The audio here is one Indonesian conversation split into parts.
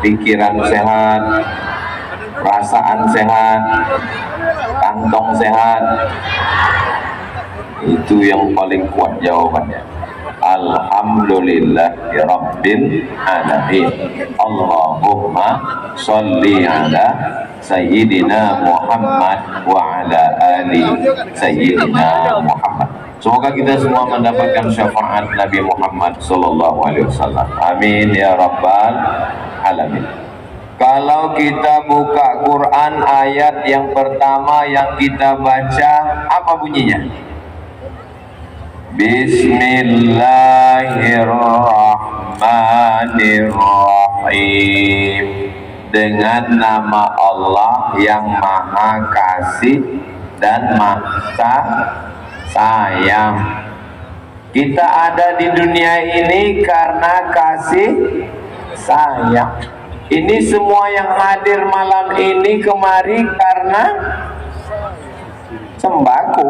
pikiran sehat, perasaan sehat, kantong sehat. Itu yang paling kuat jawabannya. Alhamdulillahirabbil alamin. Allahumma sholli ala sayyidina Muhammad wa ala ali sayyidina Muhammad. Semoga kita semua mendapatkan syafaat Nabi Muhammad sallallahu alaihi wasallam. Amin ya rabbal alamin. Kalau kita buka Quran, ayat yang pertama yang kita baca apa bunyinya? Bismillahirrahmanirrahim. Dengan nama Allah yang Maha Kasih dan Maha Sayang. Kita ada di dunia ini karena kasih sayang. Ini semua yang hadir malam ini kemari karena sembako.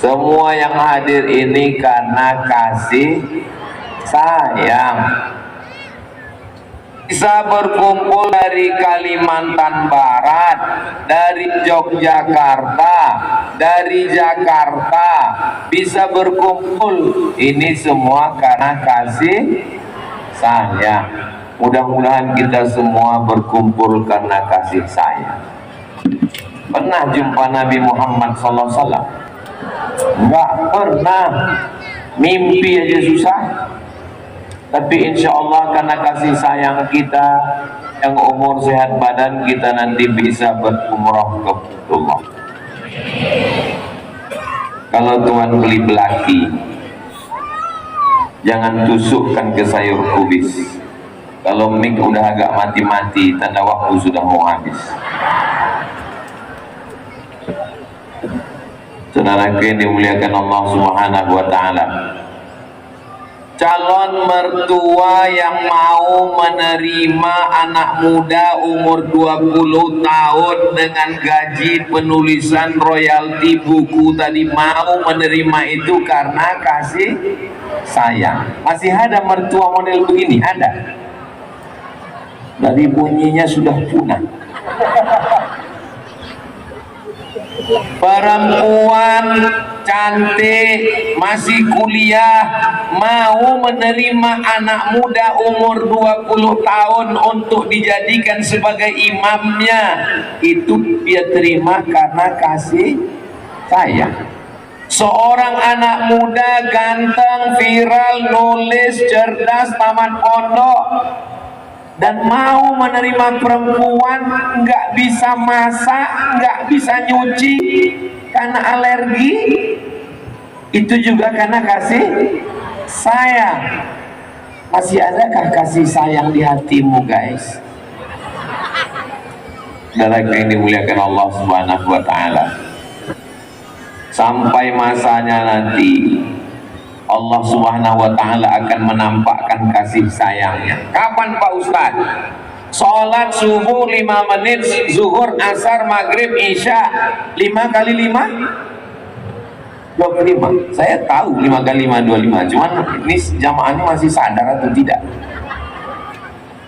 Semua yang hadir ini karena kasih sayang. Bisa berkumpul dari Kalimantan Barat, dari Yogyakarta, dari Jakarta, bisa berkumpul. Ini semua karena kasih sayang. Mudah-mudahan kita semua berkumpul karena kasih sayang. Pernah jumpa Nabi Muhammad SAW? Enggak pernah. Mimpi aja susah. Tapi insya Allah karena kasih sayang kita, yang umur sehat badan, kita nanti bisa berumrah ke Baitullah. Kalau Tuhan beli belaki, jangan tusukkan ke sayur kubis. Kalau mik udah agak mati-mati, tanda waktu sudah mau habis. Saudara yang dimuliakan Allah Subhanahu wa Ta'ala, calon mertua yang mau menerima anak muda umur 20 tahun dengan gaji penulisan royalti buku tadi, mau menerima itu karena kasih sayang. Masih ada mertua model begini? Ada. Dari bunyinya sudah punah. Perempuan cantik masih kuliah mau menerima anak muda umur 20 tahun untuk dijadikan sebagai imamnya, itu dia terima karena kasih sayang. Seorang anak muda ganteng, viral, nulis, cerdas, tamat pondok, dan mau menerima perempuan nggak bisa masak, nggak bisa nyuci karena alergi, itu juga karena kasih sayang. Masih adakah kasih sayang di hatimu, guys? Saudara yang dimuliakan Allah Subhanahu wa Ta'ala, sampai masanya nanti Allah Subhanahu wa Ta'ala akan menampakkan kasih sayangnya. Kapan Pak Ustadz? Sholat subuh 5 menit, zuhur, asar, maghrib, isya, 5 kali 5 25. Saya tahu 5 kali 5 25, cuman ini jamaahnya masih sadar atau tidak?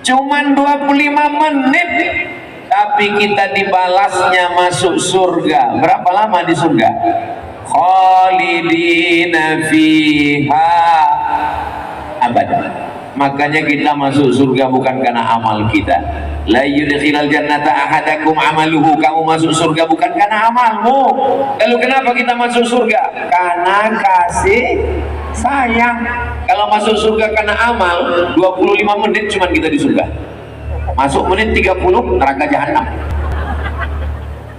Cuman 25 menit, tapi kita dibalasnya masuk surga. Berapa lama di surga? Khalidina fiha abadan. Makanya kita masuk surga bukan karena amal kita. La yudkhilal jannata ahadakum amaluhu. Kamu masuk surga bukan karena amalmu. Lalu kenapa kita masuk surga? Karena kasih sayang. Kalau masuk surga karena amal, 25 menit cuma kita di surga. Masuk menit 30 neraka jahanam.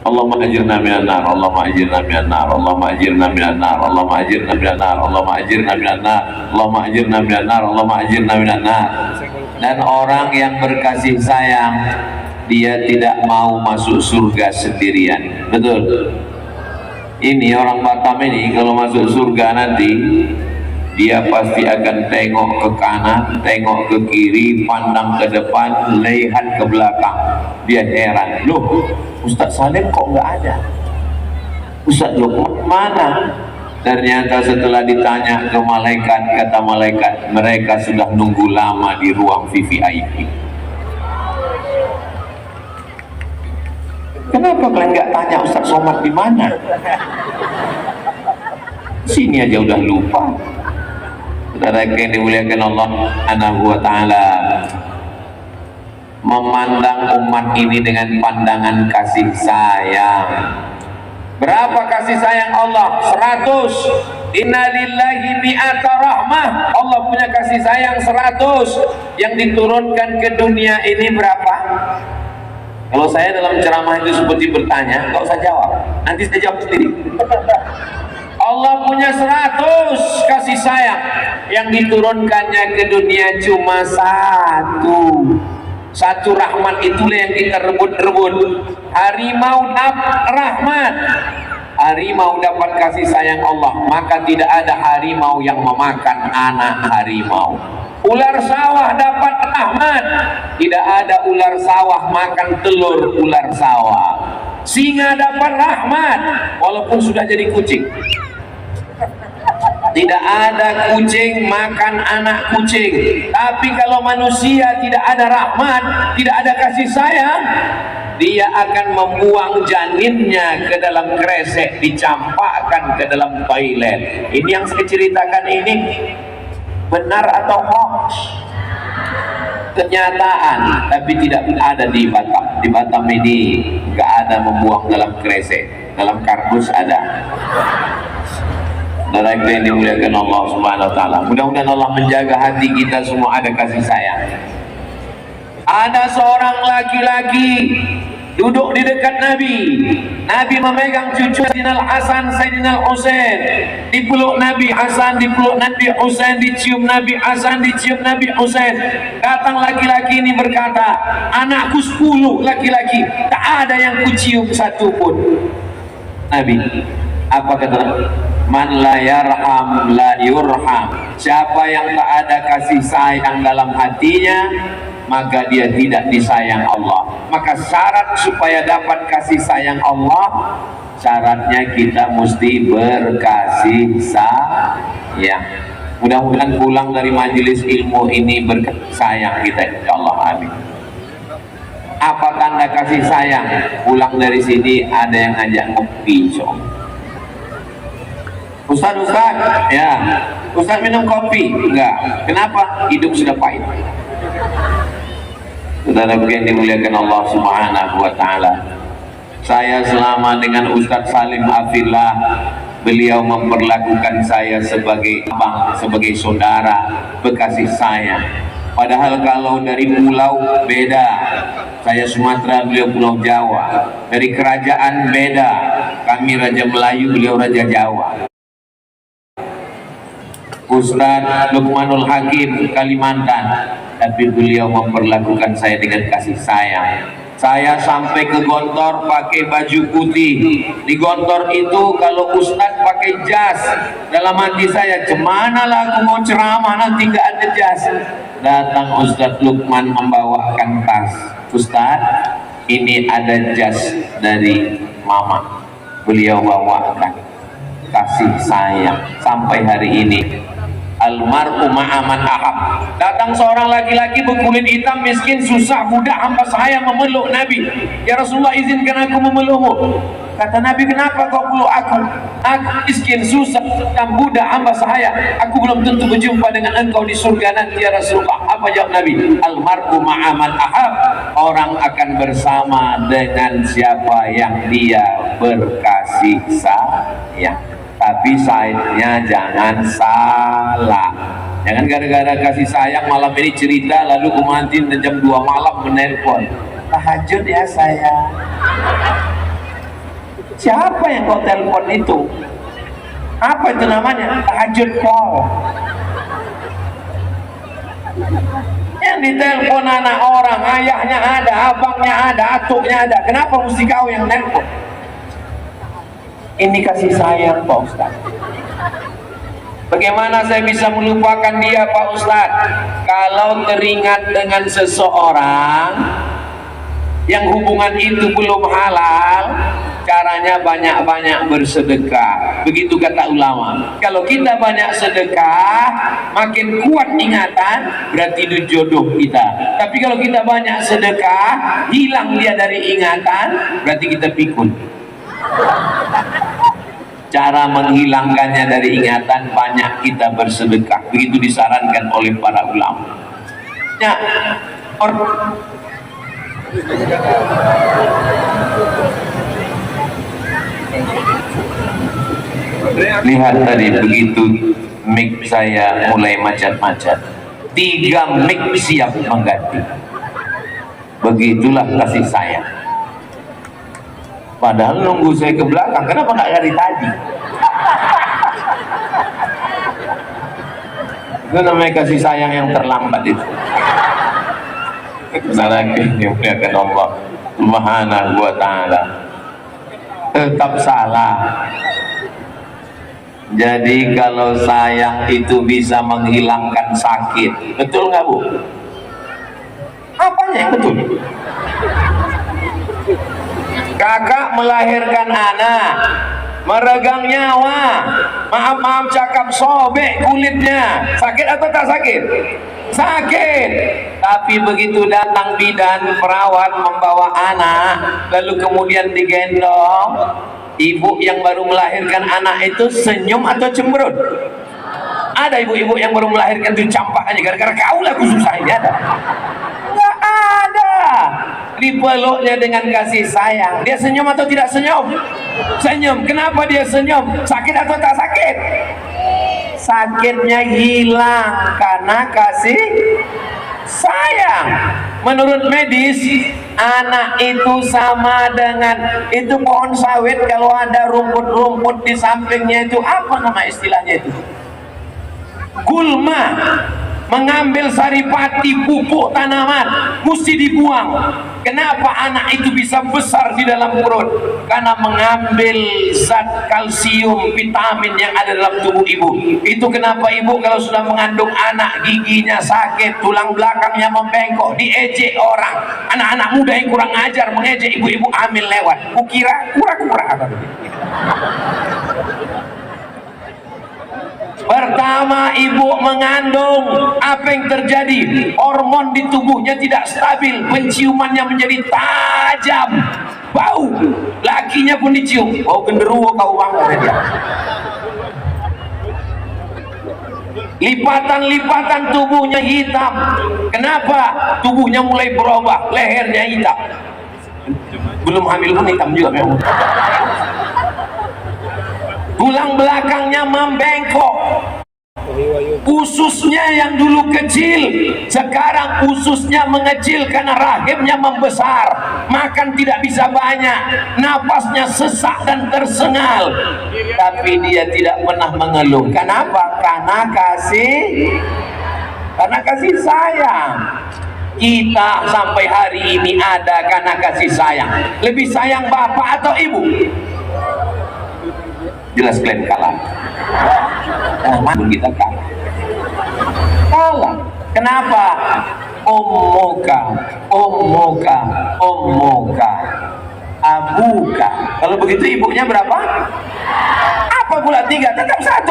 Allahumma ajirna minan nar, Allahumma ajirna minan nar, Allahumma ajirna minan nar, Allahumma ajirna minan nar, Allahumma ajirna minan nar, Allahumma ajirna minan nar, Allahumma ajirna minan nar. Dan orang yang berkasih sayang, dia tidak mau masuk surga sendirian. Betul? Ini orang Batam ini kalau masuk surga nanti, dia pasti akan tengok ke kanan, tengok ke kiri, pandang ke depan, lihat ke belakang. Dia heran, loh Ustaz Salim kok nggak ada? Ustaz Lukman mana? Ternyata setelah ditanya ke malaikat, kata malaikat, mereka sudah nunggu lama di ruang VVIP. Kenapa kalian nggak tanya Ustaz Somad di mana? Sini aja udah lupa. Saudara yang dimuliakan Allah Subhanahu wa taala, memandang umat ini dengan pandangan kasih sayang. Berapa kasih sayang Allah? 100. Innalillahi mi'ata rahmah. Allah punya kasih sayang 100. Yang diturunkan ke dunia ini berapa? Kalau saya dalam ceramah itu seperti bertanya, nggak usah jawab, nanti saya jawab sendiri. Allah punya 100 kasih sayang, yang diturunkannya ke dunia cuma 1. Satu rahmat itulah yang kita rebut-rebut. Harimau dapat rahmat, harimau dapat kasih sayang Allah, maka tidak ada harimau yang memakan anak harimau. Ular sawah dapat rahmat, tidak ada ular sawah makan telur ular sawah. Singa dapat rahmat walaupun sudah jadi kucing. Tidak ada kucing makan anak kucing. Tapi kalau manusia tidak ada rahmat, tidak ada kasih sayang, dia akan membuang janinnya ke dalam kresek, dicampakkan ke dalam toilet. Ini yang saya ceritakan ini benar atau hoax? Kenyataan, tapi tidak ada di Batam. Di Batam ini nggak ada membuang dalam kresek, dalam kardus ada. Saudara yang dimuliakan Allah Subhanahu wa taala, mudah-mudahan Allah menjaga hati kita semua ada kasih sayang. Ada seorang laki-laki duduk di dekat Nabi. Nabi memegang cucu Sayyidina Hasan, Sayyidina Husain. Dipeluk Nabi Hasan, dipeluk Nabi Husain, dicium Nabi Hasan, dicium Nabi Husain. Datang laki-laki ini berkata, anakku 10 laki-laki, tak ada yang kucium satu pun. Nabi, apa kata? Man la yarham la yurham. Siapa yang tak ada kasih sayang dalam hatinya, maka dia tidak disayang Allah. Maka syarat supaya dapat kasih sayang Allah, syaratnya kita mesti berkasih sayang. Mudah-mudahan pulang dari majelis ilmu ini berkasih sayang kita, insyaallah, amin. Apa tanda kasih sayang? Pulang dari sini ada yang ngajak ngopi, insyaallah. Ustaz, ya, Ustaz minum kopi? Enggak. Kenapa? Hidup sudah pahit. Saudara yang dimuliakan Allah Subhanahu wa taala, saya selama dengan Ustaz Salim Afillah, beliau memperlakukan saya sebagai abang, sebagai saudara, berkasih sayang. Padahal kalau dari pulau beda, saya Sumatera, beliau Pulau Jawa. Dari kerajaan beda, kami Raja Melayu, beliau Raja Jawa. Ustaz Luqmanul Hakim Kalimantan, tapi beliau memperlakukan saya dengan kasih sayang. Saya sampai ke Gontor pakai baju putih. Di Gontor itu kalau Ustaz pakai jas, dalam hati saya, cemana lah aku mau ceramah nanti nggak ada jas. Datang Ustaz Luqman membawakan tas. Ustaz, ini ada jas dari Mama. Beliau bawakan, kasih sayang sampai hari ini. Almarhum ma'aman ahab. Datang seorang laki-laki berkulit hitam, miskin, susah, budak, hamba saya memeluk Nabi. Ya Rasulullah, izinkan aku memelukmu. Kata Nabi, kenapa kau peluk aku? Aku miskin, susah, dan budak, hamba saya. Aku belum tentu berjumpa dengan engkau di surga nanti ya Rasulullah. Apa jawab Nabi? Almarhum ma'aman ahab. Orang akan bersama dengan siapa yang dia berkasih sayang. Tapi sayangnya jangan salah. Jangan gara-gara kasih sayang malam ini cerita lalu kemudian jam 2 malam menelpon, tahajud ya saya. Siapa yang kau telepon itu? Apa itu namanya? Tahajud call. Yang ditelepon anak orang, ayahnya ada, abangnya ada, atuknya ada. Kenapa mesti kau yang nelpon? Ini kasih sayang Pak Ustaz. Bagaimana saya bisa melupakan dia Pak Ustaz? Kalau teringat dengan seseorang yang hubungan itu belum halal, Caranya banyak-banyak bersedekah. Begitu kata ulama. Kalau kita banyak sedekah, makin kuat ingatan, berarti itu jodoh kita. Tapi kalau kita banyak sedekah, hilang dia dari ingatan, berarti kita pikun. Cara menghilangkannya dari ingatan, banyak kita bersedekah. Begitu disarankan oleh para ulama. Ya, lihat tadi, begitu mic saya mulai macet-macet, 3 mic siap mengganti. Begitulah kasih sayang. Padahal nunggu saya ke belakang, kenapa nggak dari tadi? Itu namanya kasih sayang yang terlambat itu. Lagi dimuliakan Allah Subhanahu wa ta'ala, tetap salah. Jadi kalau sayang itu bisa menghilangkan sakit, betul nggak Bu? Apanya yang betul? Kakak melahirkan anak, meregang nyawa, maaf cakap, sobek kulitnya, sakit atau tak sakit? Sakit. Tapi begitu datang bidan perawat membawa anak, lalu kemudian digendong, ibu yang baru melahirkan anak itu senyum atau cemberut? Ada ibu-ibu yang baru melahirkan itu campak aja, gara-gara kau lah aku susah ini, ada? Nggak ada. Dipeluknya dengan kasih sayang. Dia senyum atau tidak senyum? Senyum. Kenapa dia senyum? Sakit atau tak sakit? Sakitnya hilang karena kasih sayang. Menurut medis, anak itu sama dengan itu pohon sawit. Kalau ada rumput-rumput di sampingnya itu, apa nama istilahnya itu? Gulma. Mengambil saripati pupuk tanaman, mesti dibuang. Kenapa anak itu bisa besar di dalam perut? Karena mengambil zat kalsium, vitamin yang ada dalam tubuh ibu. Itu kenapa ibu kalau sudah mengandung anak, giginya sakit, tulang belakangnya membengkok, diejek orang. Anak-anak muda yang kurang ajar mengejek ibu-ibu hamil lewat. Kukira kura-kura. Pertama ibu mengandung, apa yang terjadi? Hormon di tubuhnya tidak stabil, penciumannya menjadi tajam, bau, lakinya pun dicium, bau genderuwo kau banget dia. Lipatan-lipatan tubuhnya hitam. Kenapa? Tubuhnya mulai berubah, lehernya hitam. Belum hamil pun hitam juga memang. Tulang belakangnya membengkok, ususnya yang dulu kecil sekarang ususnya mengecil karena rahimnya membesar, makan tidak bisa banyak, napasnya sesak dan tersengal, tapi dia tidak pernah mengeluh. Kenapa? Karena kasih sayang. Kita sampai hari ini ada karena kasih sayang. Lebih sayang bapak atau ibu? Jelas kalian kalah. Namun kita kalah. Kenapa? Ommoka, abuka. Kalau begitu ibunya berapa? Apa pula 3? Tetap 1.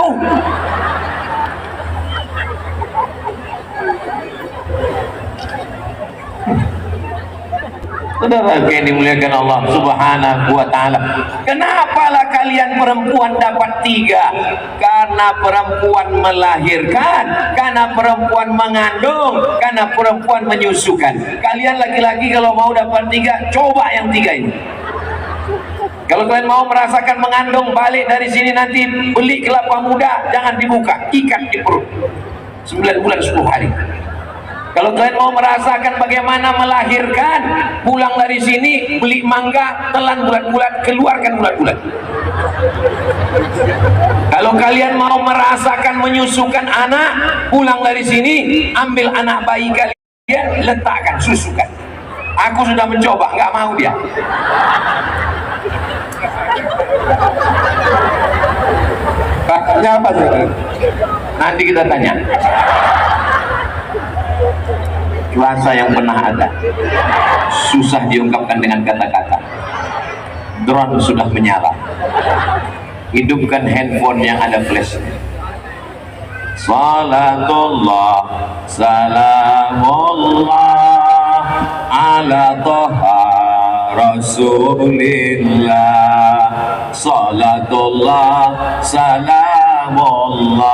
Saudara yang dimuliakan Allah Subhanahu wa ta'ala, kenapalah kalian perempuan dapat 3? Karena perempuan melahirkan, karena perempuan mengandung, karena perempuan menyusukan. Kalian laki-laki kalau mau dapat 3, coba yang 3 ini. Kalau kalian mau merasakan mengandung, balik dari sini nanti beli kelapa muda, jangan dibuka, ikat di perut 9 bulan 10 hari. Kalau kalian mau merasakan bagaimana melahirkan, pulang dari sini beli mangga, telan bulat-bulat, keluarkan bulat-bulat. Kalau kalian mau merasakan menyusukan anak, pulang dari sini ambil anak bayi kalian, letakkan, susukan. Aku sudah mencoba, nggak mau dia. Kakaknya apa sih? Nanti kita tanya. Rasa yang pernah ada, susah diungkapkan dengan kata-kata. drone sudah menyala. Hidupkan handphone yang ada flash. Salatullah salamullah ala toha rasulillah. Salatullah salamullah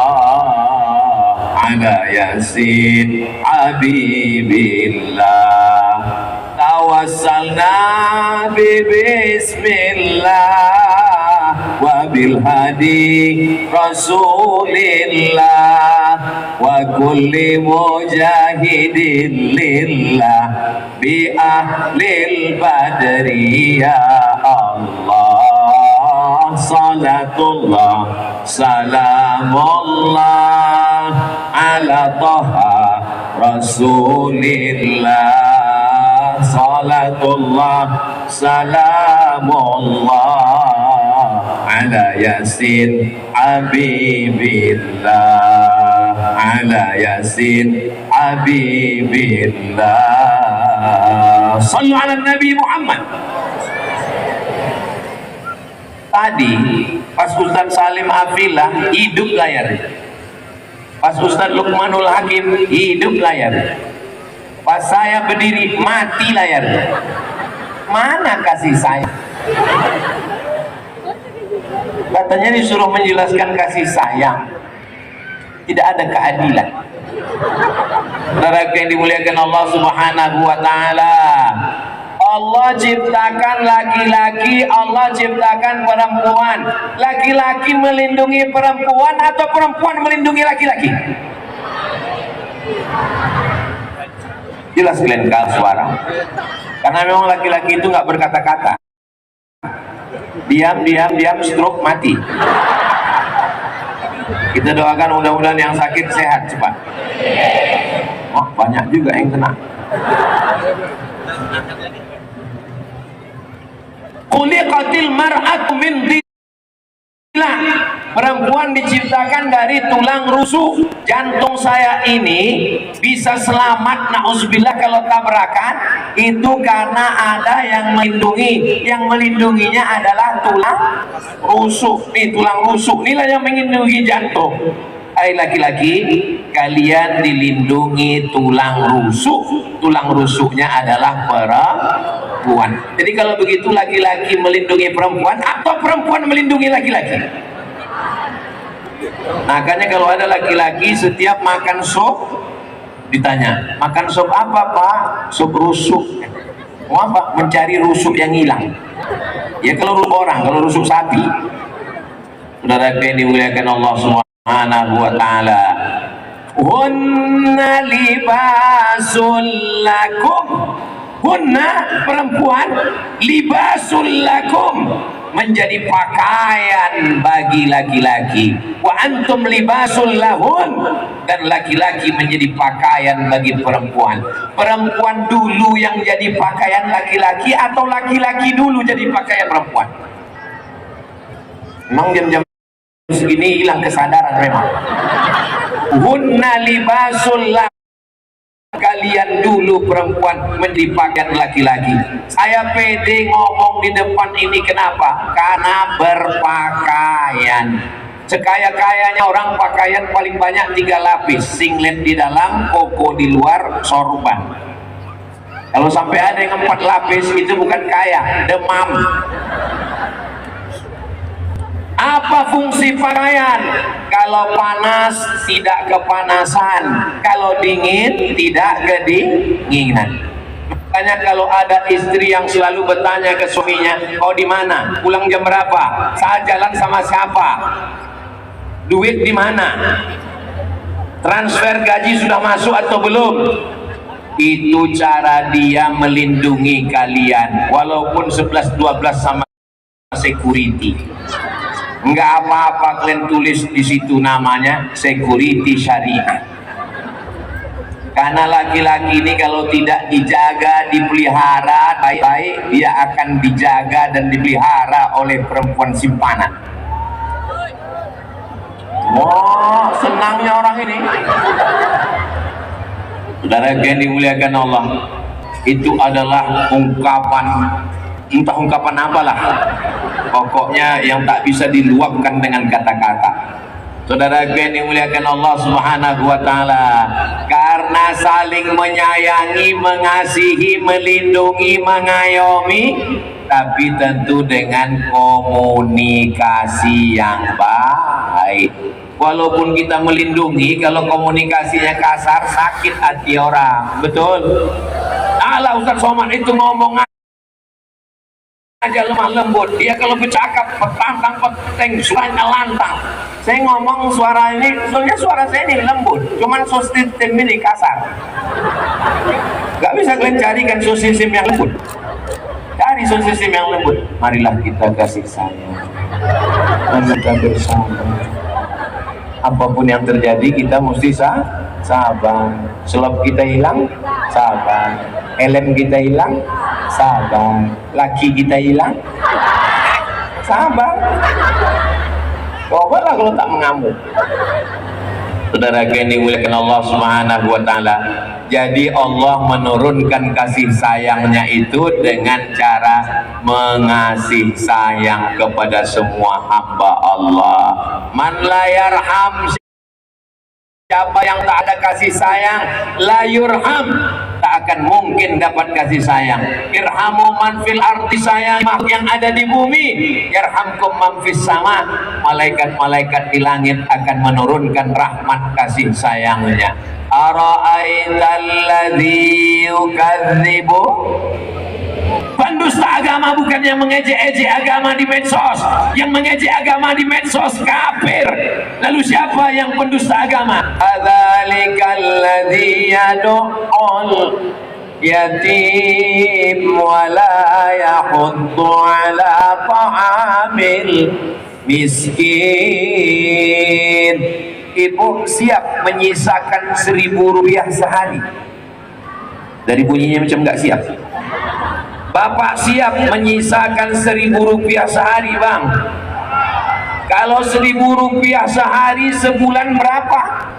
ala yasin habibillah. Tawassalna bismillah wa bil hadi rasulillah wa kulli mujahidin lillah bi ahlil badri ya Allah. Salatullah salamullah ala toha rasulillah. Salatullah salamullah ala yasin habibillah. Ala yasin habibillah. Sallu ala Nabi Muhammad. Tadi pas Ustaz Salim Afilah hidup layarnya, pas Ustaz Luqmanul Hakim hidup layarnya, pas saya berdiri mati layarnya. Mana kasih sayang? Katanya disuruh menjelaskan kasih sayang, tidak ada keadilan. Saudara yang dimuliakan Allah Subhanahu wa taala, Allah ciptakan laki-laki, Allah ciptakan perempuan. Laki-laki melindungi perempuan atau perempuan melindungi laki-laki? Jelas kalian kalau suara. Karena memang laki-laki itu nggak berkata-kata. Diam, stroke, mati. Kita doakan mudah-mudahan yang sakit sehat cepat. Oh, banyak juga yang kena. Khuliqatil mar'atu min dhillah. Perempuan diciptakan dari tulang rusuk. Jantung saya ini bisa selamat na'udzubillah kalau tabrakan itu karena ada yang melindungi. Yang melindunginya adalah tulang rusuk. Nih tulang rusuk inilah yang melindungi jantung. Hai laki-laki, kalian dilindungi tulang rusuk. Tulang rusuknya adalah perempuan. Jadi kalau begitu laki-laki melindungi perempuan atau perempuan melindungi laki-laki? Makanya kalau ada laki-laki setiap makan sop ditanya, makan sop apa Pak? Sop rusuk. Mau apa? Mencari rusuk yang hilang. Ya kalau rusuk orang, kalau rusuk sapi. Saudara yang dimuliakan Allah Subhanahu wa taala, hunna libasul lakum. Hunna perempuan, libasul lakum, menjadi pakaian bagi laki-laki. Wa antum libasul lahun, dan laki-laki menjadi pakaian bagi perempuan. Perempuan dulu yang jadi pakaian laki-laki atau laki-laki dulu jadi pakaian perempuan? Memang jam-jam segini hilang kesadaran memang. Hunna libasul lahun, kalian dulu perempuan menjadi pakaian laki-laki. Saya pede ngomong di depan ini kenapa? Karena berpakaian. Sekaya-kayanya orang pakaian paling banyak 3 lapis, singlet di dalam, koko di luar, sorban. Kalau sampai ada yang 4 lapis itu bukan kaya, demam. Apa fungsi pakaian? Kalau panas tidak kepanasan, kalau dingin tidak kedinginan. Makanya kalau ada istri yang selalu bertanya ke suaminya, "Kau di mana? Pulang jam berapa? Saat jalan sama siapa? Duit di mana? Transfer gaji sudah masuk atau belum?" Itu cara dia melindungi kalian, walaupun 11-12 sama security. Enggak apa-apa kalian tulis di situ namanya security syariah. Karena laki-laki ini kalau tidak dijaga, dipelihara baik-baik, dia akan dijaga dan dipelihara oleh perempuan simpanan. Wah, senangnya orang ini. Saudara yang dimuliakan Allah, itu adalah ungkapan entah ungkapan apalah, pokoknya yang tak bisa diluapkan dengan kata-kata. Saudara yang dimuliakan Allah Subhanahu wa Ta'ala, karena saling menyayangi, mengasihi, melindungi, mengayomi, tapi tentu dengan komunikasi yang baik. Walaupun kita melindungi, kalau komunikasinya kasar, sakit hati orang. Betul? Alah Ustaz Somad itu ngomong aja lemah lembut, dia kalau bercakap petantang peteng, suaranya lantang. Saya ngomong suara ini, soalnya suara saya ini lembut, cuman sistem ini kasar. Gak bisa kalian carikan sistem yang lembut, cari sistem yang lembut. Marilah kita kasih sayang dan kita bersama. Apapun yang terjadi kita mesti sabar. Selop kita hilang, sabar. Helm kita hilang, sabar. Laki kita hilang, sabar. Cobalah kalau tak mengamuk. Saudara yang dimuliakan Allah Subhanahu wa Ta'ala, jadi Allah menurunkan kasih sayangnya itu dengan cara mengasih sayang kepada semua hamba Allah. Man la yarham, siapa yang tak ada kasih sayang, la yurham, tak akan mungkin dapat kasih sayang. Irhamu man fil ardi, sayang yang ada di bumi. Yarhamkum man fis sama, malaikat-malaikat di langit akan menurunkan rahmat kasih sayangnya. Ara'aital ladzi yukadzibu, pendusta agama bukan yang mengejek-ejek agama di medsos. Yang mengejek agama di medsos kafir. Lalu siapa yang pendusta agama? Adzalikal ladzi yad'ul yatim wa la yahuddu ala ta'amil miskin. Ibu siap menyisakan 1.000 rupiah sehari? Dari bunyinya macam nggak siap. Bapak siap menyisakan 1.000 rupiah sehari, Bang? Kalau 1.000 rupiah sehari sebulan berapa?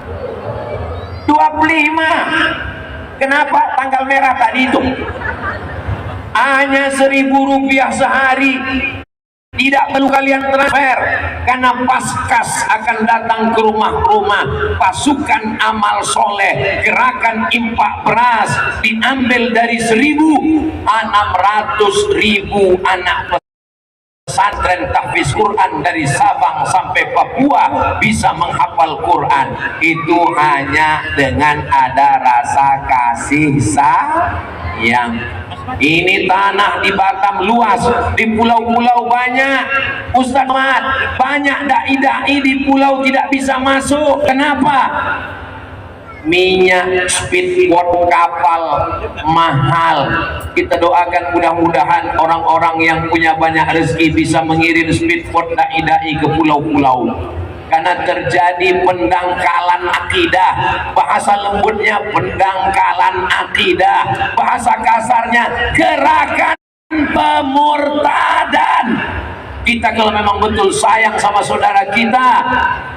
25. Kenapa tanggal merah tadi itu? Hanya 1.000 rupiah sehari. Tidak perlu kalian transfer, karena Paskas akan datang ke rumah-rumah. Pasukan amal soleh, gerakan impak beras, diambil dari 1.600.000 anak pesantren tahfiz Quran dari Sabang sampai Papua bisa menghafal Quran. Itu hanya dengan ada rasa kasih sayang. Ini tanah di Batam luas, di pulau-pulau banyak. Ustaz Mat, banyak dai-dai di pulau tidak bisa masuk. Kenapa? Minyak speedboat kapal mahal. Kita doakan mudah-mudahan orang-orang yang punya banyak rezeki bisa mengirim speedboat dai-dai ke pulau-pulau. Karena terjadi pendangkalan akidah, bahasa lembutnya pendangkalan akidah, bahasa kasarnya gerakan pemurtadan. Kita kalau memang betul sayang sama saudara kita,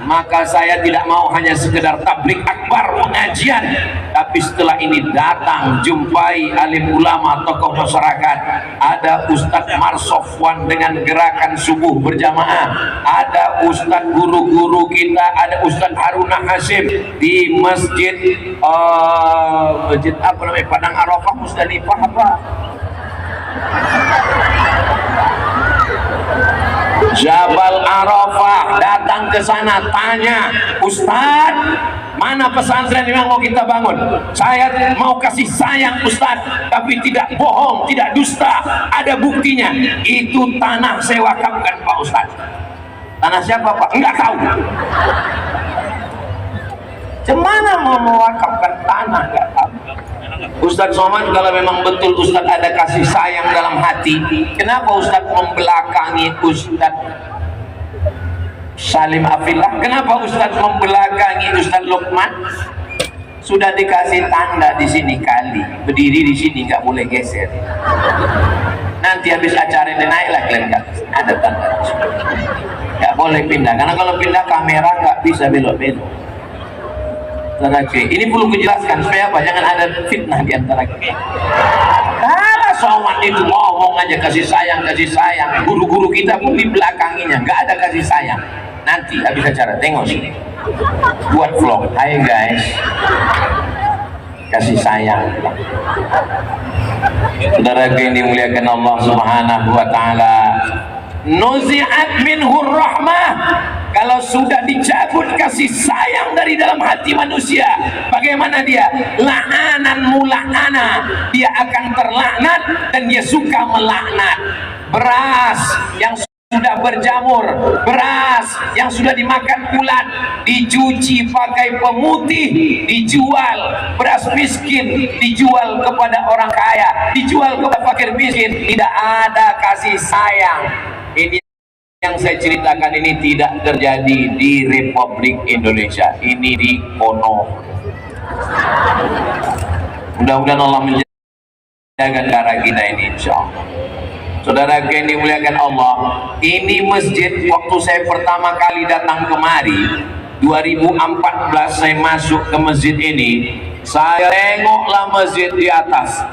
maka saya tidak mau hanya sekedar tablik akbar pengajian, tapi setelah ini datang jumpai alim ulama, tokoh masyarakat. Ada Ustadz Marsofwan dengan gerakan subuh berjamaah, ada Ustadz guru-guru kita, ada Ustadz Haruna Hasim di masjid apa namanya, Padang Arafah Musdalifah apa, Jabal Arafah, datang ke sana tanya, Ustadz, mana pesantren yang mau kita bangun? Saya mau kasih sayang Ustadz, tapi tidak bohong, tidak dusta, ada buktinya. Itu tanah saya wakafkan Pak Ustadz. Tanah siapa Pak? Enggak tahu. Cemana mau mewakafkan tanah? Enggak tahu. Ustadz Somad, kalau memang betul Ustadz ada kasih sayang dalam hati, kenapa Ustadz membelakangi Ustadz Salim Afillah? Kenapa Ustadz membelakangi Ustadz Lukman? Sudah dikasih tanda di sini kali, berdiri di sini nggak boleh geser. Nanti habis acara ini naiklah kalian ke atas, ada tanda. Nggak boleh pindah, karena kalau pindah kamera nggak bisa belok-belok. Ini perlu kujelaskan supaya apa? Jangan ada fitnah di antara kita. Kalau somad itu ngomong aja kasih sayang, guru-guru kita pun di belakanginya nggak ada kasih sayang. Nanti habis acara tengok sini buat vlog, hai guys, kasih sayang. Saudara yang dimuliakan Allah Subhanahu wa taala, nuzi'at minhur rahmah, kalau sudah dicabut kasih sayang dari dalam hati manusia, bagaimana dia? La'anan mula'ana, dia akan terlaknat dan dia suka melaknat. Beras yang sudah berjamur, beras yang sudah dimakan ulat, dicuci pakai pemutih, dijual. Beras miskin dijual kepada orang kaya, dijual kepada fakir miskin. Tidak ada kasih sayang. Ini yang saya ceritakan ini tidak terjadi di Republik Indonesia, ini di Kono. Mudah-mudahan Allah menjaga negara kita ini, insya Allah. Saudara yang dimuliakan Allah, ini masjid waktu saya pertama kali datang kemari 2014, saya masuk ke masjid ini, saya tengoklah masjid di atas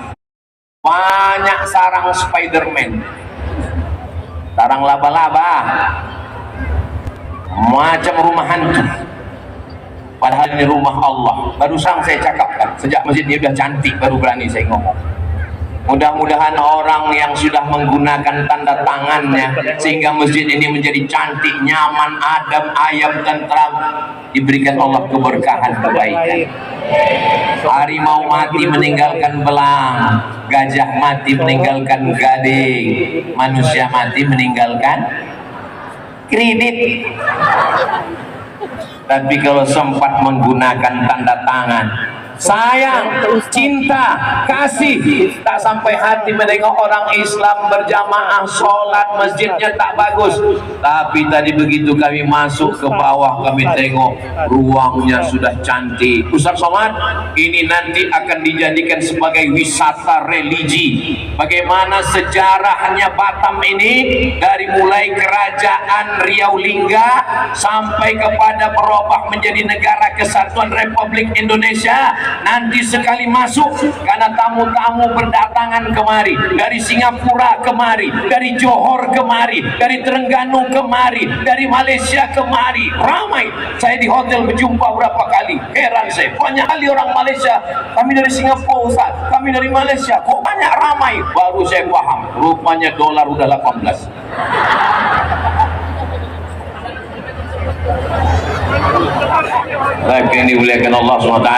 banyak sarang Spiderman, sarang laba-laba, macam rumah hantu. Padahal ini rumah Allah. Barusan saya cakapkan, sejak masjid ini sudah cantik baru berani saya ngomong. Mudah-mudahan orang yang sudah menggunakan tanda tangannya sehingga masjid ini menjadi cantik, nyaman, adem, ayam, tentram, diberikan Allah keberkahan, kebaikan. Harimau mati meninggalkan belang, gajah mati meninggalkan gading, manusia mati meninggalkan kredit. Tapi kalau sempat menggunakan tanda tangan sayang, cinta, kasih, tak sampai hati menengok orang Islam berjamaah sholat, masjidnya tak bagus, tapi tadi begitu kami masuk ke bawah, kami tengok ruangnya sudah cantik. Ustaz Somad, ini nanti akan dijadikan sebagai wisata religi. Bagaimana sejarahnya Batam ini, dari mulai kerajaan Riau Lingga sampai kepada berubah menjadi negara kesatuan Republik Indonesia. Nanti sekali masuk, karena tamu-tamu berdatangan kemari, dari Singapura kemari, dari Johor kemari, dari Terengganu kemari, dari Malaysia kemari, ramai. Saya di hotel berjumpa berapa kali, heran saya, banyak kali orang Malaysia. Kami dari Singapura Ustaz, kami dari Malaysia, kok banyak ramai. Baru saya paham, rupanya dolar udah 18. Lagi yang dimuliakan Allah SWT,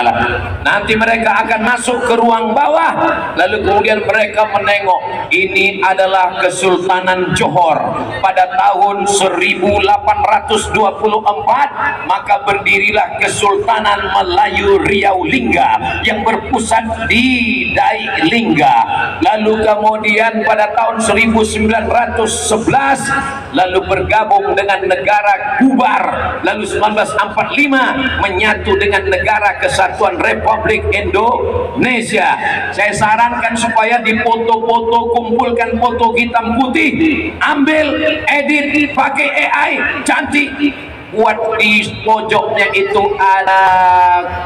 nanti mereka akan masuk ke ruang bawah, lalu kemudian mereka menengok, ini adalah Kesultanan Johor pada tahun 1824, maka berdirilah Kesultanan Melayu Riau Lingga yang berpusat di Dai Lingga. Lalu kemudian pada tahun 1911 lalu bergabung dengan negara Kubar, lalu 1945 menyatu dengan negara Kesatuan Republik Indonesia. Saya sarankan supaya dipoto-foto, kumpulkan foto hitam putih, ambil, edit, pakai AI, cantik. Buat di pojoknya itu ada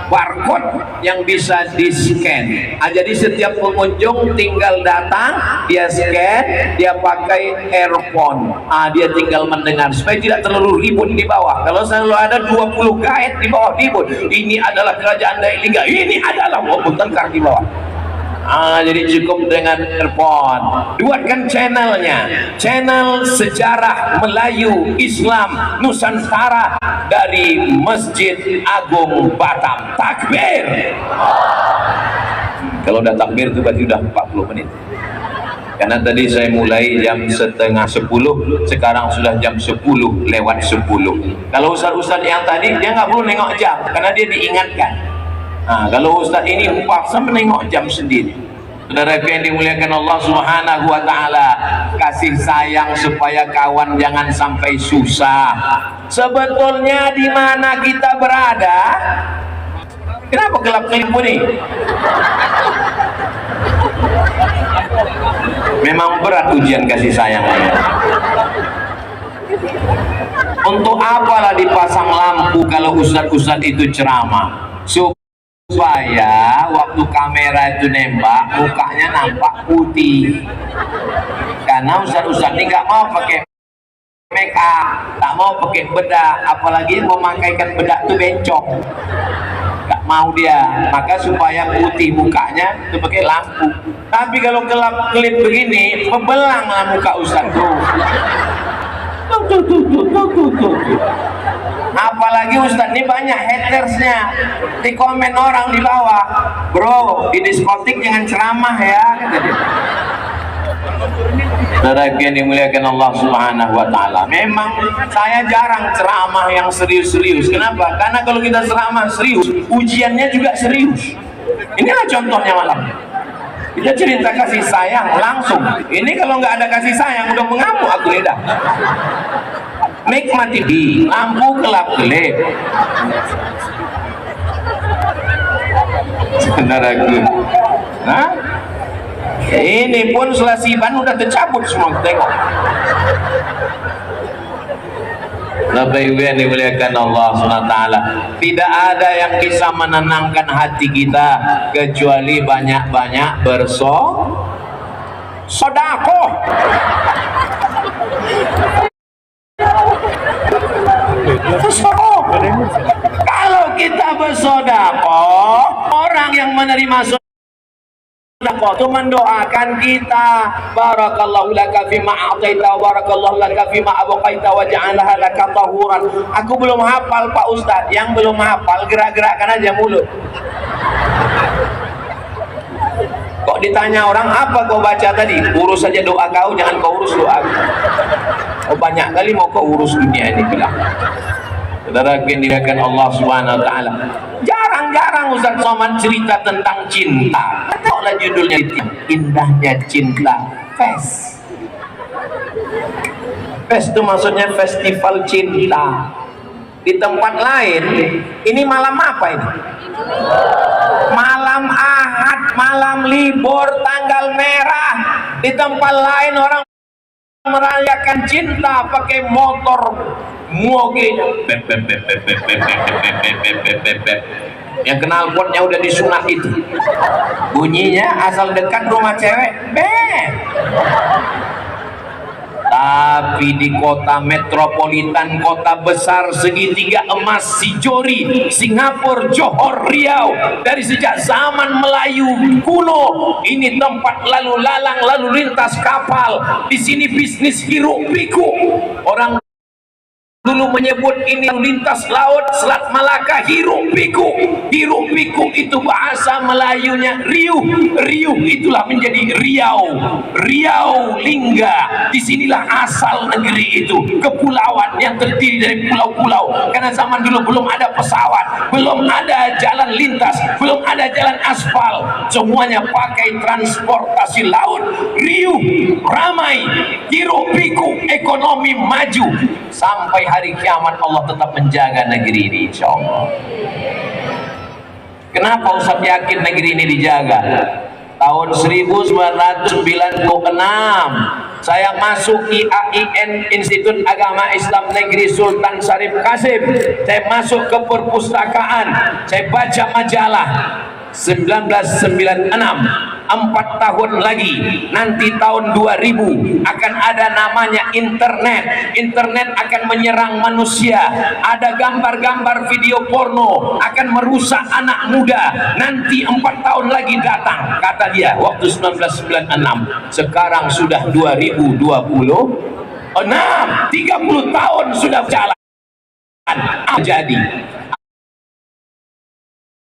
barcode yang bisa di scan. Jadi setiap pengunjung tinggal datang, dia scan, dia pakai earphone, dia tinggal mendengar supaya tidak terlalu ribut di bawah. Kalau selalu ada 20 guide di bawah ribut, ini adalah kerajaan Dai Lingga, ini adalah tengkar di bawah. Jadi cukup dengan earphone. Buatkan channelnya, channel sejarah Melayu Islam Nusantara dari Masjid Agung Batam. Takbir. Kalau udah takbir itu berarti udah 40 menit. Karena tadi saya mulai jam setengah 10, sekarang sudah jam 10 lewat 10. Kalau ustaz-ustaz yang tadi dia nggak perlu nengok jam karena dia diingatkan. Kalau ustaz ini paksa menengok jam sendiri. Saudara yang dimuliakan Allah Subhanahu wa taala, kasih sayang supaya kawan jangan sampai susah. Sebetulnya di mana kita berada, kenapa gelap-gelap ini? Memang berat ujian kasih sayang ini. Untuk apalah dipasang lampu kalau ustaz-ustaz itu ceramah? Supaya waktu kamera itu nembak, mukanya nampak putih. Karena ustaz-ustaz ini nggak mau pakai make up, tak mau pakai bedak, apalagi memakaikan bedak tuh bencong, nggak mau dia. Maka supaya putih mukanya itu pakai lampu. Tapi kalau gelap gelip begini, membelang lah muka ustaz tuh. Apalagi ustaz ini banyak hatersnya, di komen orang di bawah, bro di diskotik jangan ceramah ya, kata dia. Saudara yang dimuliakan Allah Subhanahu wa taala. Memang saya jarang ceramah yang serius-serius. Kenapa? Karena kalau kita ceramah serius, ujiannya juga serius. Inilah contohnya malam. Kita cerita kasih sayang langsung. Ini kalau nggak ada kasih sayang udah mengamuk aku lidah. Nikmati di lampu gelap-gelip. Saudaraku. Hah? Ini pun selasiban udah tercabut semua, tengok. Bapak Ibu yang dimuliakan Allah SWT, tidak ada yang bisa menenangkan hati kita kecuali banyak-banyak bersedekah. Kalau kita bersedekah, orang yang menerima itu mendoakan kita, barakallahu laka fima a'taita wa barakallahu laka fima abqaita wa ja'alaha laka tahuran. Aku belum hafal Pak Ustadz, yang belum hafal gerak-gerakkan aja mulut. Kok ditanya orang apa kau baca tadi? Urus saja doa kau, jangan kau urus doa. Oh banyak kali mau kau urus dunia ini bilang. Saudara yang dimuliakan Allah Subhanahu wa taala. Jarang-jarang Ustaz Somad cerita tentang cinta. Tahulah judulnya, indahnya cinta. Fest. Fest itu maksudnya festival cinta. Di tempat lain, ini malam apa ini? Malam Ahad, malam libur, tanggal merah. Di tempat lain orang merayakan cinta pakai motor moge, yang kenal potnya udah disunat itu, bunyinya asal dekat rumah cewek Tapi di kota metropolitan, kota besar segitiga emas, Sijori, Singapura, Johor, Riau, dari sejak zaman Melayu kuno, ini tempat lalu lalang, lalu lintas kapal. Di sini bisnis hiruk pikuk. Orang dulu menyebut ini lintas laut Selat Malaka hiruk pikuk. Hiruk pikuk itu bahasa Melayunya riuh. Riuh itulah menjadi Riau. Riau Lingga. Disinilah asal negeri itu. Kepulauan yang terdiri dari pulau-pulau. Karena zaman dulu belum ada pesawat, belum ada jalan lintas, belum ada jalan aspal. Semuanya pakai transportasi laut. Riuh, ramai, hiruk pikuk, ekonomi maju. Sampai hari kiamat Allah tetap menjaga negeri ini, insyaallah. Kenapa Ustaz yakin negeri ini dijaga? Tahun 1996 saya masuk IAIN, Institut Agama Islam Negeri Sultan Syarif Qasim. Saya masuk ke perpustakaan, saya baca majalah. 1996, 4 tahun lagi, nanti tahun 2000 akan ada namanya internet. Internet akan menyerang manusia. Ada gambar-gambar video porno akan merusak anak muda. Nanti 4 tahun lagi datang, kata dia waktu 1996. Sekarang sudah 2026, 30 tahun sudah berjalan. Jadi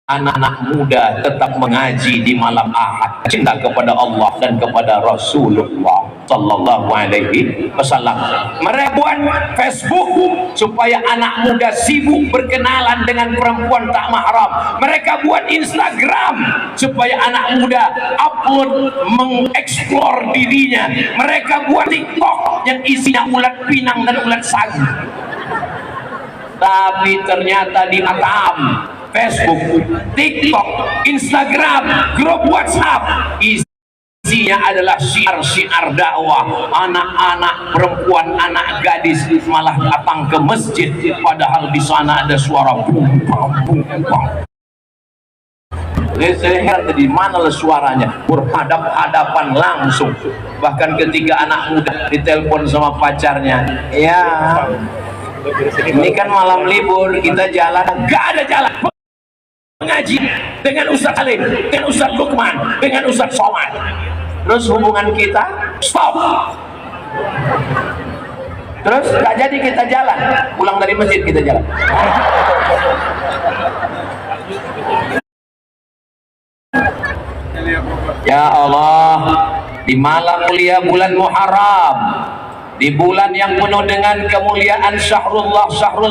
anak-anak muda tetap mengaji di malam Ahad, cinta kepada Allah dan kepada Rasulullah sallallahu alaihi wasallam. Mereka buat Facebook supaya anak muda sibuk berkenalan dengan perempuan tak mahram. Mereka buat Instagram supaya anak muda upload mengeksplor dirinya. Mereka buat TikTok yang isinya ulat pinang dan ulat sagu. Tapi ternyata di atam Facebook, TikTok, Instagram, grup WhatsApp, isinya adalah syiar-syiar dakwah. Anak-anak perempuan, anak gadis malah datang ke masjid, padahal di sana ada suara bum bum bum bum. Saya heran tadi mana suaranya, berhadap-hadapan langsung. Bahkan ketika anak muda ditelepon sama pacarnya, ya ini kan malam libur, kita jalan, gak ada jalan mengaji dengan Ustaz Alim, dengan Ustaz Lukman, dengan Ustaz Somad. Terus hubungan kita stop. Terus gak jadi kita jalan, pulang dari masjid kita jalan. Ya Allah, di malam mulia bulan Muharram, di bulan yang penuh dengan kemuliaan Syahrul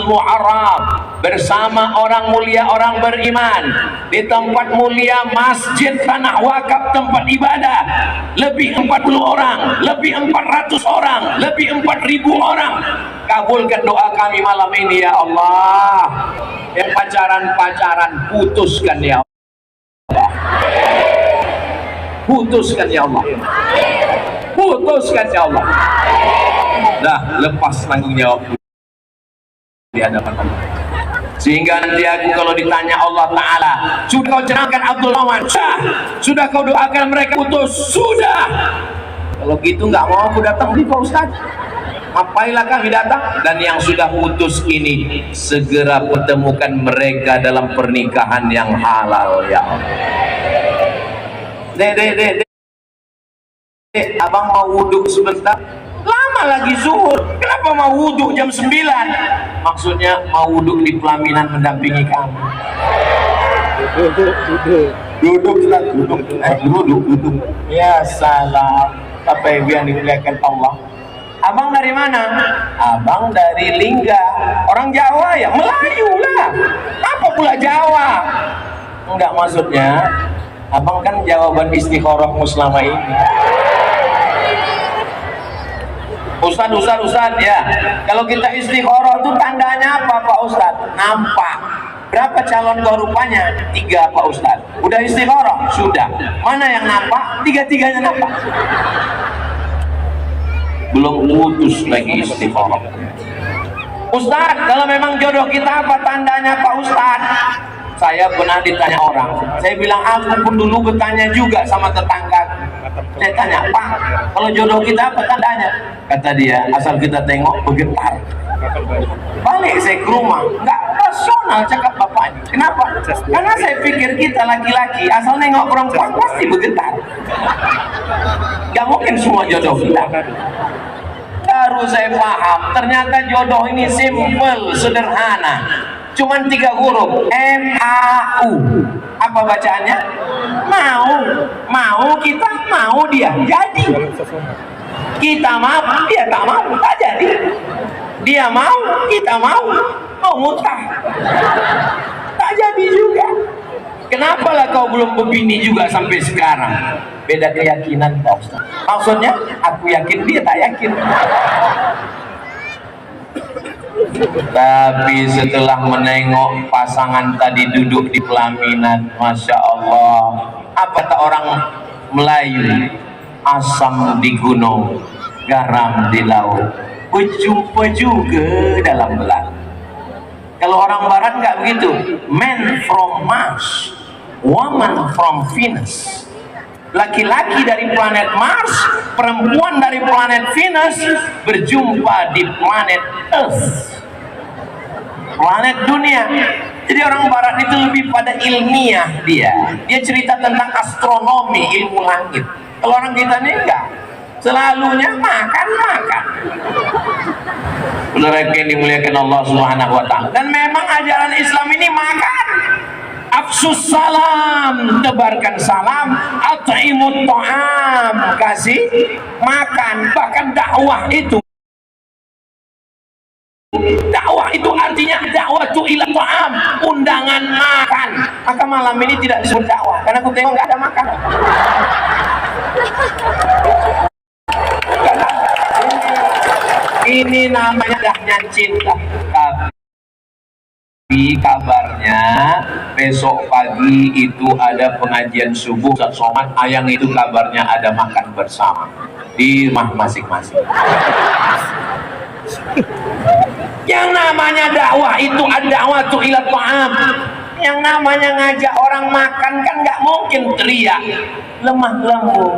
Muharram, bersama orang mulia, orang beriman, di tempat mulia Masjid Tanah Wakaf, tempat ibadah, lebih 40 orang, lebih 400 orang, lebih 4.000 orang. Kabulkan doa kami malam ini ya Allah. Yang pacaran putuskan ya Allah, putuskan ya Allah, putuskan ya Allah. Dah lepas tanggung jawab di hadapan Allah, sehingga nanti aku kalau ditanya Allah Ta'ala, sudah kau cerahkan Abdul Rahman? Sudah kau doakan mereka putus? Sudah. Kalau gitu nggak mau aku datang di Pak Ustaz, apailah kami datang. Dan yang sudah putus ini segera pertemukan mereka dalam pernikahan yang halal ya Allah. Dek, abang mau wudhu sebentar, lama lagi zuhur, kenapa mau wudhu jam 9? Maksudnya mau wudhu di pelaminan mendampingi kamu. Duduk. Ya salam, apa yang dimuliakan Allah. Abang dari mana? Abang dari Lingga. Orang Jawa ya? Melayu lah. Apa pula Jawa? Enggak, maksudnya abang kan jawaban istikharahmu selama ini. Ustaz ya, kalau kita istikharah itu tandanya apa Pak Ustaz? Nampak. Berapa calon kau rupanya? 3 Pak Ustaz. Udah istikharah? Sudah. Mana yang nampak? 3-3-nya nampak. Belum putus lagi istikharah. Ustaz, kalau memang jodoh kita apa tandanya Pak Ustaz? Saya pernah ditanya orang, saya bilang aku pun dulu bertanya juga sama tetangga. Saya tanya, Pak, kalau jodoh kita apa tandanya? Kata dia, asal kita tengok bergetar. Balik saya ke rumah, nggak rasional cakap bapaknya. Kenapa? Karena saya pikir kita laki-laki asal nengok perempuan pasti bergetar. Gak mungkin semua jodoh kita. Baru saya paham, ternyata jodoh ini simple, sederhana. Cuman 3 huruf, M-A-U. Apa bacaannya? Mau kita, mau dia, jadi. Kita mau, dia tak mau, tak jadi. Dia mau, kita mau mutah, tak jadi juga. Kenapa lah kau belum berbini juga sampai sekarang? Beda keyakinan Pak Ustaz. Maksudnya, aku yakin, dia tak yakin. Tapi setelah menengok pasangan tadi duduk di pelaminan, Masya Allah, apa tak orang Melayu, asam di gunung, garam di laut, berjumpa juga dalam belah. Kalau orang Barat nggak begitu, man from Mars, woman from Venus. Laki-laki dari planet Mars, perempuan dari planet Venus berjumpa di planet Earth, planet dunia. Jadi orang Barat itu lebih pada ilmiah, dia cerita tentang astronomi, ilmu langit. Kalau orang kita ini enggak, selalunya makan. Saudara yang dimuliakan Allah Subhanahu wa Ta'ala, dan memang ajaran Islam ini makan. Afsus salam, tebarkan salam, at'imut ta'am, kasih makan. Bahkan dakwah itu artinya dakwah tu ila ta'am, undangan makan. Maka malam ini tidak disebut dakwah karena aku tengok nggak ada makan. Ini namanya dahnya cinta. Tapi kabarnya besok pagi itu ada pengajian subuh Ustaz Somad, ayang itu kabarnya ada makan bersama di rumah masing-masing. Yang namanya dakwah itu ad-da'watu ila ta'am, Yang namanya ngajak orang makan kan nggak mungkin teriak, lemah lembut.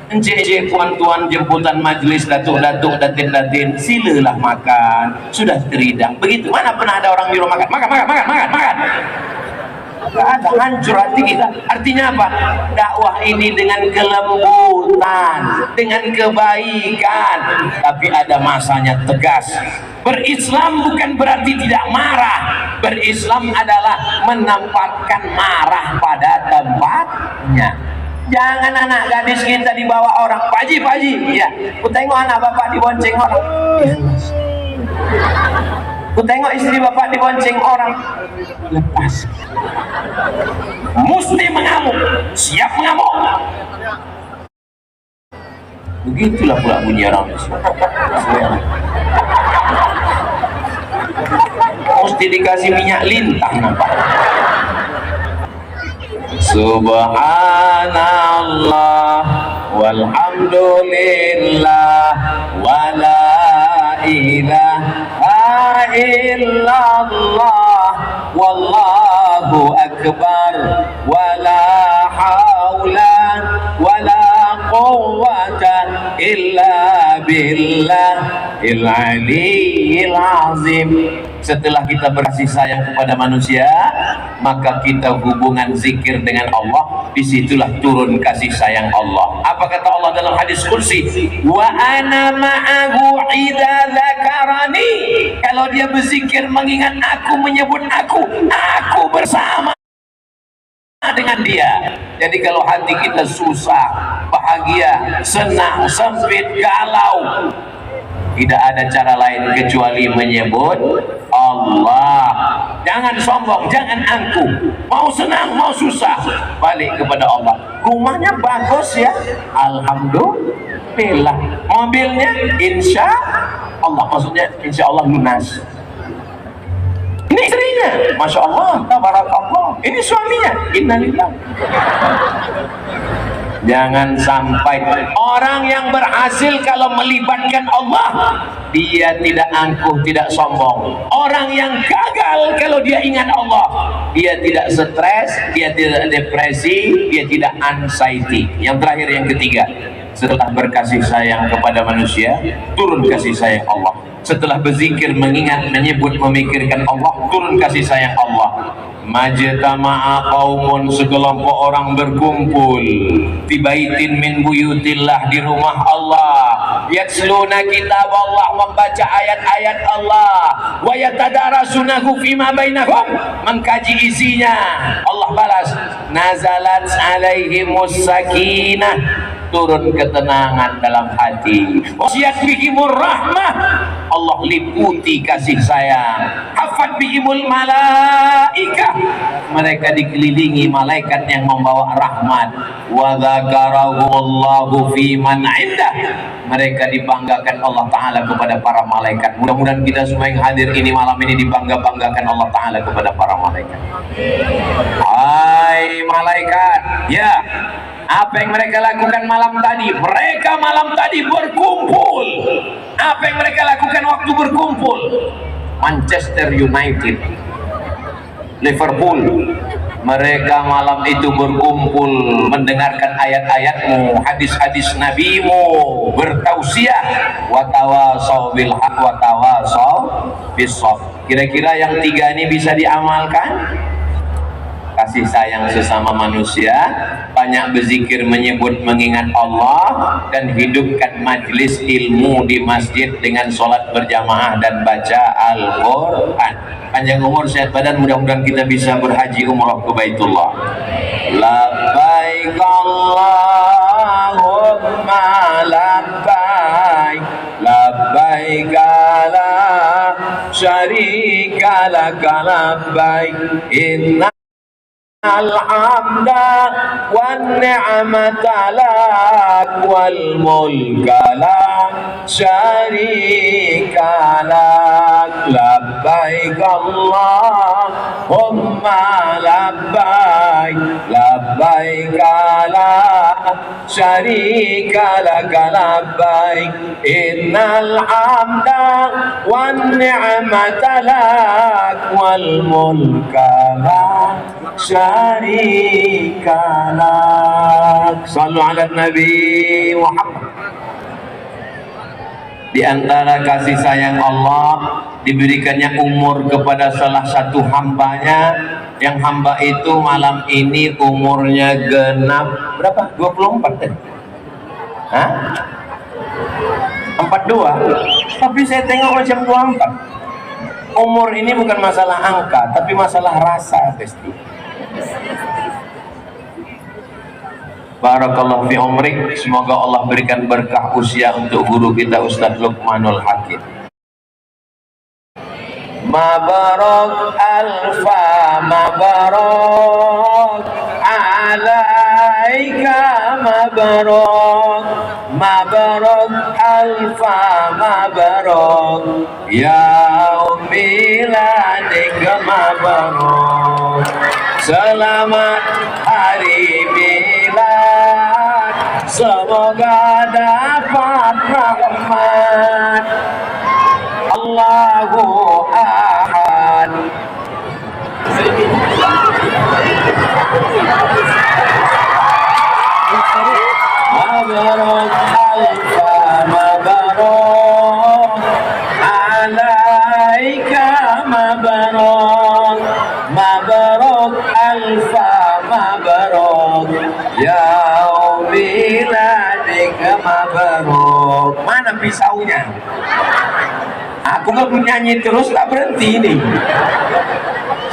Encik tuan-tuan jemputan majelis datuk-datuk datin-datin, silalah makan. Sudah teridang. Begitu. Mana pernah ada orang nyuruh makan? Makan. Nggak ada, hancur hati kita. Artinya apa? Dakwah ini dengan kelembutan, dengan kebaikan, tapi ada masanya tegas. Berislam bukan berarti tidak marah. Berislam adalah menempatkan marah pada tempatnya. Jangan anak gadis kita dibawa orang, Pak Haji, ya, ku tengok anak bapak dibonceng orang. Ku tengok istri bapak dibonceng orang, lepas. Mesti mengamuk, siap mengamuk. Begitulah pula bunyi orang Islam. Mesti dikasih minyak lintah nampak. Subhanallah walhamdulillah wala ilaha illallah wallahu akbar wala haula wala quwwata illa billahil aliyyil azim. Setelah kita berkasih sayang kepada manusia, maka kita hubungan zikir dengan Allah, disitulah turun kasih sayang Allah. Apa kata Allah dalam hadis kursi? Wa ana ma'ahu idza dzakarani. Kalau dia berzikir mengingat aku, menyebut aku bersama dengan dia. Jadi kalau hati kita susah, bahagia, senang, sempit, galau, tidak ada cara lain kecuali menyebut Allah. Jangan sombong, jangan angkuh. Mau senang, mau susah, balik kepada Allah. Rumahnya bagus ya, alhamdulillah. Mobilnya insya Allah, maksudnya insya Allah lunas. Ini istrinya, masya Allah, tabarakallah. Ini suaminya, innalillah. Jangan sampai orang yang berhasil kalau melibatkan Allah, dia tidak angkuh, tidak sombong. Orang yang gagal kalau dia ingat Allah, dia tidak stres, dia tidak depresi, dia tidak anxiety. Yang terakhir, yang ketiga, setelah berkasih sayang kepada manusia, turun kasih sayang Allah. Setelah berzikir, mengingat, menyebut, memikirkan Allah, turun kasih sayang Allah. Majtama'a qaumun, sekelompok orang berkumpul fi baitin min buyutillah, di rumah Allah, yatsluna kitab Allah, membaca ayat-ayat Allah, wa yatadarasunahu fima bainahum, mengkaji isinya. Allah balas, nazalat alaihimus sakinah, turun ketenangan dalam hati. Wasiat bihimur rahmah, Allah liputi kasih sayang. Hafat bihimul malaikah, mereka dikelilingi malaikat yang membawa rahmat. Wa dzakarahullahu fi man indah, mereka dibanggakan Allah Ta'ala kepada para malaikat. Mudah-mudahan kita semua yang hadir ini malam ini dibangga-banggakan Allah Ta'ala kepada para malaikat. Hai malaikat, ya, apa yang mereka lakukan malam tadi? Mereka malam tadi berkumpul. Apa yang mereka lakukan waktu berkumpul? Manchester United, Liverpool, mereka malam itu berkumpul mendengarkan ayat-ayatmu, hadis-hadis nabimu, bertausiah, watawasau bil haq watawasau bis sabr. Kira-kira yang tiga ini bisa diamalkan? Kasih sayang sesama manusia, banyak berzikir, menyebut, mengingat Allah, dan hidupkan majlis ilmu di masjid dengan sholat berjamaah dan baca Al-Quran. Panjang umur, sehat badan, mudah-mudahan kita bisa berhaji umrah ke Baitullah. Labbaik Allahumma labbaik, labbaik la syarika laka labbaik, inna al-hamda wan ni'mata lak wal mulka la syarika lak, labbaik Allahumma labbaik, labbaik la syarika lak labbaik, innal hamda wan ni'mata lak wal mulka la syarika lak. Shallu ala Nabi Muhammad. Di antara kasih sayang Allah, diberikannya umur kepada salah satu hambanya, yang hamba itu malam ini umurnya genap berapa? 24 ya? Hah? 42? Tapi saya tengok macam 24. Umur ini bukan masalah angka, tapi masalah rasa, Besti. Barakallahu fi umrik. Semoga Allah berikan berkah usia untuk guru kita Ustaz Luqmanul Hakim. Mabarak alfa mabarak alaika mabarak mabarak alfa mabarak ya miladika mabarak. Selamat hari milad, semoga dapat rahmat. Allahu Ahad. Mabarak alfa mabarak alaika mabarak mabarak alfa mabarak ya miladika mabarak. Mana pisaunya? Aku kalau nyanyi terus tak berhenti ini.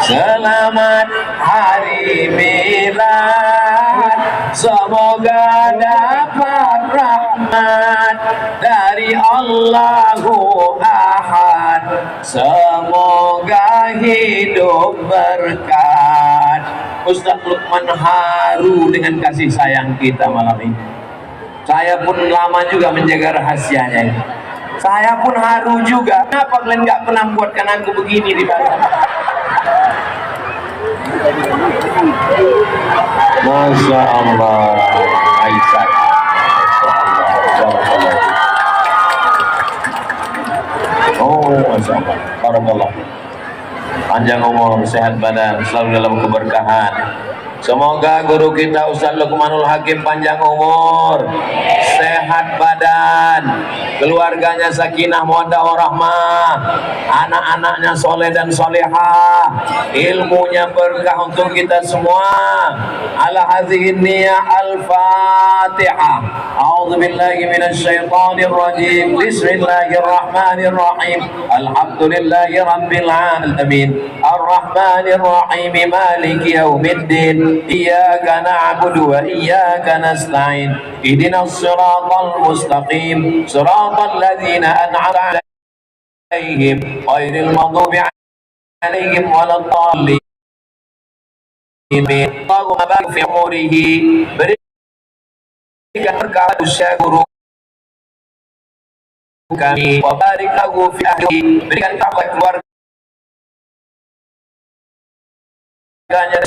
Selamat hari milad, semoga dapat rahmat dari Allahu Ahad, semoga hidup berkat. Ustaz Luqman haru dengan kasih sayang kita malam ini. Saya pun lama juga menjaga rahasianya ini. Saya pun haru juga. Kenapa kalian nggak pernah buatkan aku begini di bawah? Masya Allah, Aisyah. Oh, Masya Allah. Barakallah. Panjang umur, sehat badan, selalu dalam keberkahan. Semoga guru kita Ustaz Luqmanul Hakim panjang umur, sehat badan, keluarganya sakinah mawaddah warahmah, anak-anaknya soleh dan solehah, ilmunya berkah untuk kita semua. Ala hadhihi niyah al-Fatihah. A'udzu billahi minasyaitonir rajim. Bismillahirrahmanirrahim. Alhamdulillahi rabbil alamin. Arrahmanir rahim. Maliki yaumiddin. Iyyaka na'budu wa iyyaka nasta'in. Ihdinas siratal mustaqim. Siratal ladzina an'amta 'alaihim ghairil maghdubi 'alaihim waladdallin. Allahumma barik fi umurihi. Berikan berkah usia guru kami. Wa barik lahu fi ahlihi. Berikan berkah keluarga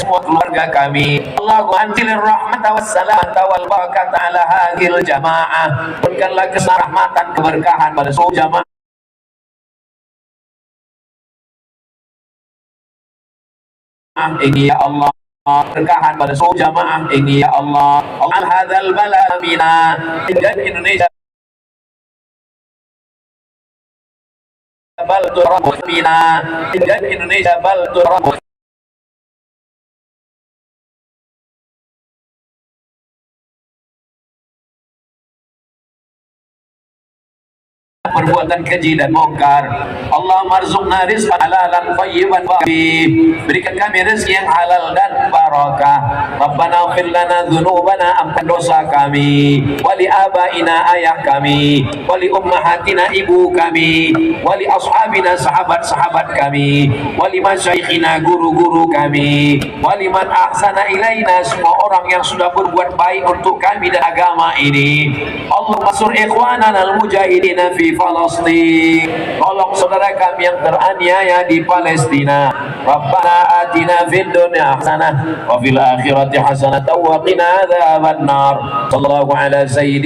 semua keluarga kami. Allahumma anzilir rahmata wassalamata wal barakata ala hadhil jamaah. Berikanlah keselamatan keberkahan pada seluruh jamaah ini ya Allah. Berkahan pada seluruh jamaah ini ya Allah. Allah hadzal bala mina dan Indonesia bal turabut mina dan Indonesia bal turabut. Perbuatan keji dan mungkar. Allah marzuqna rizqan halalan thayyiban barakah. Berikan kami rezeki yang halal dan barakah. Rabbana ighfir lana dzunubana, ampun dosa kami, wali abaina ayah kami, wali ummahatina ibu kami, wali ashabina sahabat-sahabat kami, wali masyaikhina guru-guru kami, wali man ahsana ilaina, semua orang yang sudah berbuat baik untuk kami dan agama ini. Allah masur ikhwanana al-mujahidina fi Palestin. Tolong saudara kami yang teraniaya di Palestina. Rabbana atina fid dunya hasanah wa fil akhirati hasanah wa qina adzabannar. Sallallahu ala sayyidina